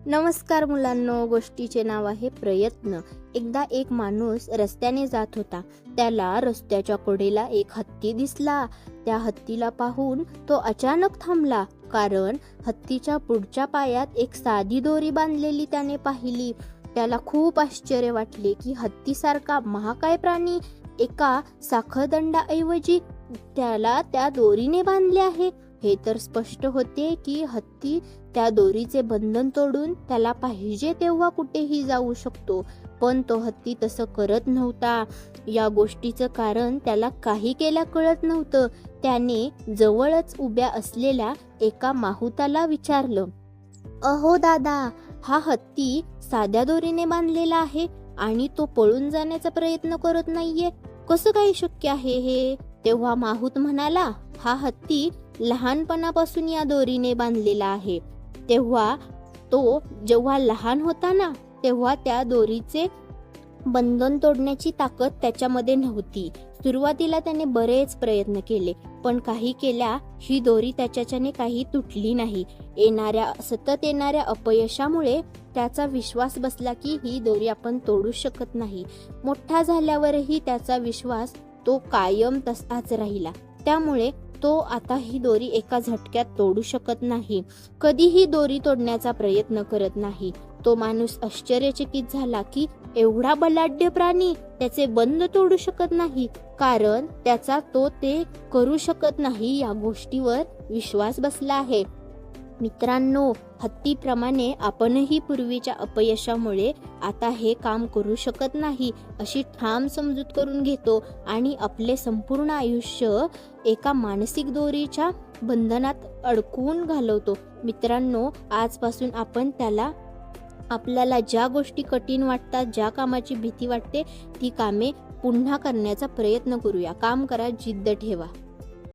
नमस्कार मुलांनो, गोष्टीचे नाव आहे प्रयत्न. एकदा एक माणूस रस्त्याने जात होता. त्याला रस्त्याच्या कडेला एक हत्ती दिसला. त्या हत्तीला पाहून तो अचानक थांबला, कारण हत्तीच्या पुढच्या पायात एक साधी दोरी बांधलेली त्याने पाहिली. त्याला खूप आश्चर्य वाटले की हत्तीसारखा महाकाय प्राणी एका साखळदंडाऐवजी त्याला त्या दोरीने बांधले आहे. हे तर स्पष्ट होते की हत्ती त्या दोरीचे बंधन तोडून त्याला पाहिजे तेव्हा कुठेही जाऊ शकतो. पण तो हत्ती तसं करत नव्हता. या गोष्टीचं कारण त्याला काही केल्या कळत नव्हतं. त्याने जवळच उभ्या असलेल्या एका माहुताला विचारलं, अहो दादा, हा हत्ती साध्या दोरीने बांधलेला आहे आणि तो पळून जाण्याचा प्रयत्न करत नाहीये. कसं काही शक्य आहे हे? तेव्हा माहूत म्हणाला, हा हत्ती लहानपणापासून या दोरीने बांधलेला आहे. जेव्हा लहान होता ना, तेव्हा त्या दोरीचे बंधन तोडण्याची ताकद त्याच्यामध्ये नव्हती. सुरुवातीला त्याने बरेच प्रयत्न केले, पण काही केल्या ही दोरी त्याच्याने काही तुटली नाही. सतत येणाऱ्या अपयशामुळे त्याचा विश्वास बसला की ही दोरी आपण तोडू शकत नाही. मोठा झाल्यावरही त्याचा विश्वास तो कायम तसाच राहिला. त्यामुळे तो आता ही दोरी एका झटक्यात तोडू शकत नाही. कधीही दोरी तोडण्याचा प्रयत्न करत नाही. तो माणूस आश्चर्यचकित झाला की एवढा बलाढ्य प्राणी त्याचे बंध तोडू शकत नाही, कारण त्याचा तो ते करू शकत नाही या गोष्टीवर विश्वास बसला आहे. मित्रांनो, हत्तीप्रमाणे आपणही पूर्वीच्या अपयशामुळे आता हे काम करू शकत नाही अशी ठाम समजूत करून घेतो आणि आपले संपूर्ण आयुष्य एका मानसिक दोरीच्या बंधनात अडकवून घालवतो. मित्रांनो, आजपासून आपण आपल्याला ज्या गोष्टी कठीण वाटतात, ज्या कामाची भीती वाटते, ती कामे पुन्हा करण्याचा प्रयत्न करूया. काम करा, जिद्द ठेवा.